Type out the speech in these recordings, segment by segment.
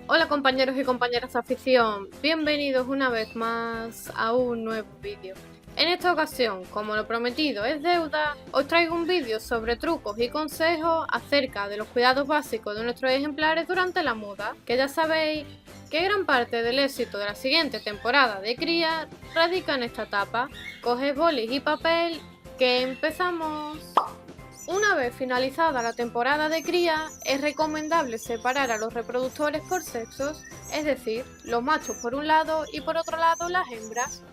Hola compañeros y compañeras de afición, bienvenidos una vez más a un nuevo vídeo. En esta ocasión, como lo prometido es deuda, os traigo un vídeo sobre trucos y consejos acerca de los cuidados básicos de nuestros ejemplares durante la muda, que ya sabéis que gran parte del éxito de la siguiente temporada de cría radica en esta etapa. Coged bolis y papel, que empezamos. Una vez finalizada la temporada de cría, es recomendable separar a los reproductores por sexos, es decir, los machos por un lado y por otro lado las hembras.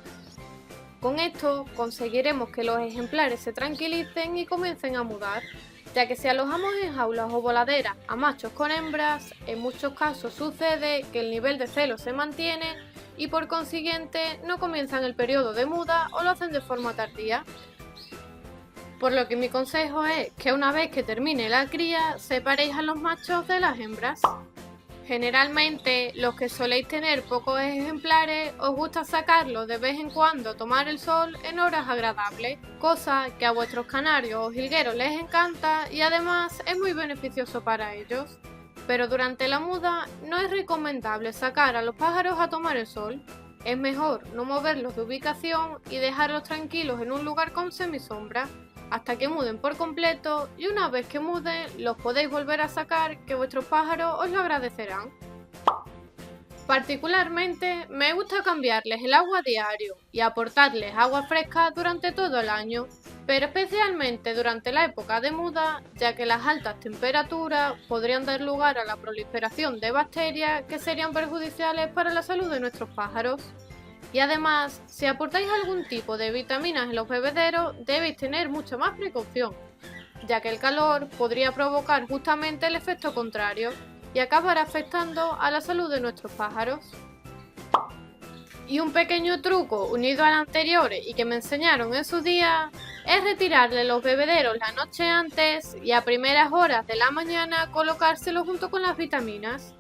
Con esto conseguiremos que los ejemplares se tranquilicen y comiencen a mudar, ya que si alojamos en jaulas o voladeras a machos con hembras, en muchos casos sucede que el nivel de celo se mantiene y por consiguiente no comienzan el periodo de muda o lo hacen de forma tardía. Por lo que mi consejo es que una vez que termine la cría, separéis a los machos de las hembras. Generalmente, los que soléis tener pocos ejemplares, os gusta sacarlos de vez en cuando a tomar el sol en horas agradables, cosa que a vuestros canarios o jilgueros les encanta y además es muy beneficioso para ellos. Pero durante la muda no es recomendable sacar a los pájaros a tomar el sol. Es mejor no moverlos de ubicación y dejarlos tranquilos en un lugar con semisombra hasta que muden por completo, y una vez que muden los podéis volver a sacar, que vuestros pájaros os lo agradecerán. Particularmente me gusta cambiarles el agua a diario y aportarles agua fresca durante todo el año, pero especialmente durante la época de muda, ya que las altas temperaturas podrían dar lugar a la proliferación de bacterias que serían perjudiciales para la salud de nuestros pájaros. Y además, si aportáis algún tipo de vitaminas en los bebederos, debéis tener mucha más precaución, ya que el calor podría provocar justamente el efecto contrario y acabar afectando a la salud de nuestros pájaros. Y un pequeño truco unido al anterior y que me enseñaron en su día es retirarle los bebederos la noche antes y a primeras horas de la mañana colocárselos junto con las vitaminas.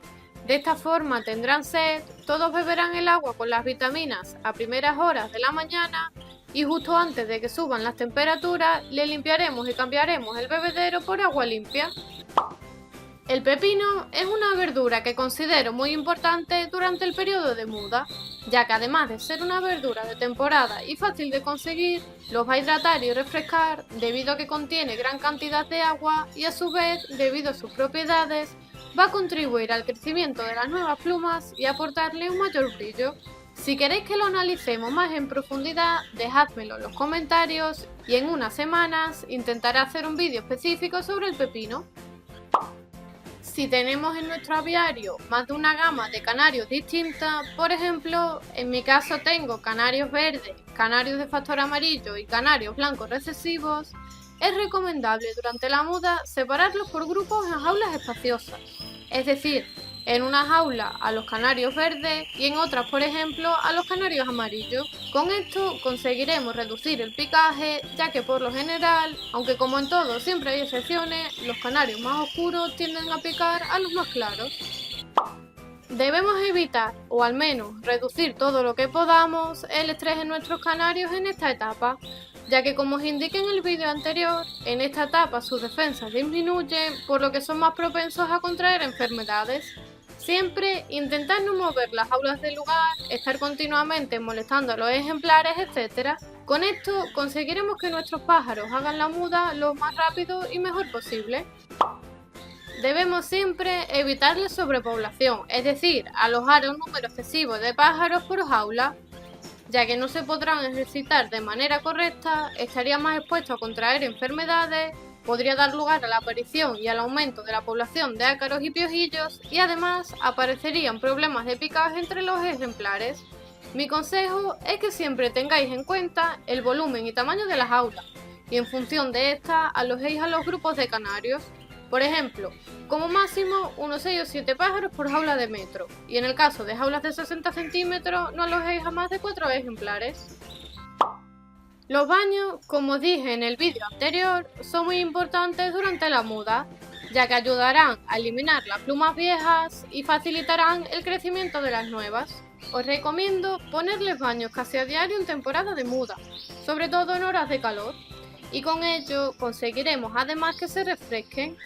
De esta forma tendrán sed, todos beberán el agua con las vitaminas a primeras horas de la mañana y justo antes de que suban las temperaturas le limpiaremos y cambiaremos el bebedero por agua limpia. El pepino es una verdura que considero muy importante durante el periodo de muda, ya que además de ser una verdura de temporada y fácil de conseguir, los va a hidratar y refrescar debido a que contiene gran cantidad de agua y a su vez, debido a sus propiedades, va a contribuir al crecimiento de las nuevas plumas y aportarle un mayor brillo. Si queréis que lo analicemos más en profundidad, dejádmelo en los comentarios y en unas semanas intentaré hacer un vídeo específico sobre el pepino. Si tenemos en nuestro aviario más de una gama de canarios distinta, por ejemplo, en mi caso tengo canarios verdes, canarios de factor amarillo y canarios blancos recesivos, es recomendable durante la muda separarlos por grupos en jaulas espaciosas, es decir, en una jaula a los canarios verdes y en otras, por ejemplo, a los canarios amarillos. Con esto conseguiremos reducir el picaje, ya que por lo general, aunque como en todo siempre hay excepciones, los canarios más oscuros tienden a picar a los más claros. Debemos evitar, o al menos reducir todo lo que podamos, el estrés en nuestros canarios en esta etapa, ya que como os indiqué en el vídeo anterior, en esta etapa sus defensas disminuyen, por lo que son más propensos a contraer enfermedades. Siempre intentad no mover las jaulas del lugar, estar continuamente molestando a los ejemplares, etc. Con esto conseguiremos que nuestros pájaros hagan la muda lo más rápido y mejor posible. Debemos siempre evitar la sobrepoblación, es decir, alojar un número excesivo de pájaros por jaula, ya que no se podrán ejercitar de manera correcta, estarían más expuestos a contraer enfermedades, podría dar lugar a la aparición y al aumento de la población de ácaros y piojillos y además aparecerían problemas de picaje entre los ejemplares. Mi consejo es que siempre tengáis en cuenta el volumen y tamaño de la jaula y en función de esta alojéis a los grupos de canarios. Por ejemplo, como máximo unos 6 o 7 pájaros por jaula de metro, y en el caso de jaulas de 60 centímetros no alojéis a más de 4 ejemplares. Los baños, como dije en el vídeo anterior, son muy importantes durante la muda, ya que ayudarán a eliminar las plumas viejas y facilitarán el crecimiento de las nuevas. Os recomiendo ponerles baños casi a diario en temporada de muda, sobre todo en horas de calor, y con ello conseguiremos además que se refresquen.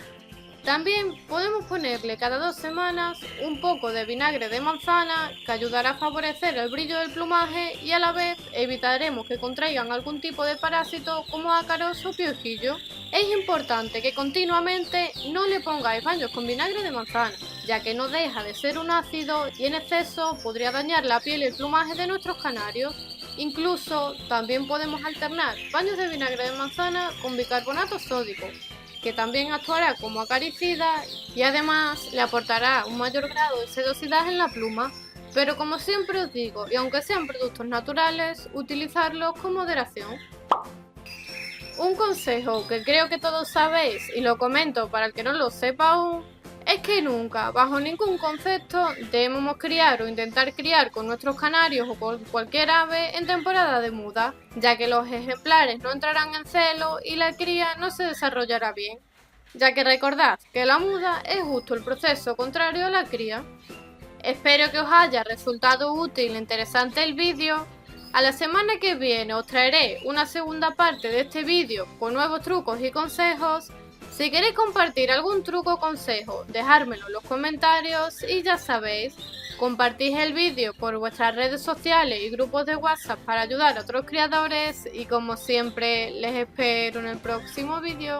También podemos ponerle cada 2 semanas un poco de vinagre de manzana que ayudará a favorecer el brillo del plumaje y a la vez evitaremos que contraigan algún tipo de parásito como ácaros o piojillo. Es importante que continuamente no le pongáis baños con vinagre de manzana, ya que no deja de ser un ácido y en exceso podría dañar la piel y el plumaje de nuestros canarios. Incluso también podemos alternar baños de vinagre de manzana con bicarbonato sódico, que también actuará como acaricida y además le aportará un mayor grado de sedosidad en la pluma. Pero como siempre os digo, y aunque sean productos naturales, utilizarlos con moderación. Un consejo que creo que todos sabéis y lo comento para el que no lo sepa aún, es que nunca, bajo ningún concepto, debemos criar o intentar criar con nuestros canarios o con cualquier ave en temporada de muda, ya que los ejemplares no entrarán en celo y la cría no se desarrollará bien, ya que recordad que la muda es justo el proceso contrario a la cría. Espero que os haya resultado útil e interesante el vídeo. A la semana que viene os traeré una segunda parte de este vídeo con nuevos trucos y consejos. Si queréis compartir algún truco o consejo, dejármelo en los comentarios y ya sabéis, compartid el vídeo por vuestras redes sociales y grupos de WhatsApp para ayudar a otros criadores y como siempre les espero en el próximo vídeo.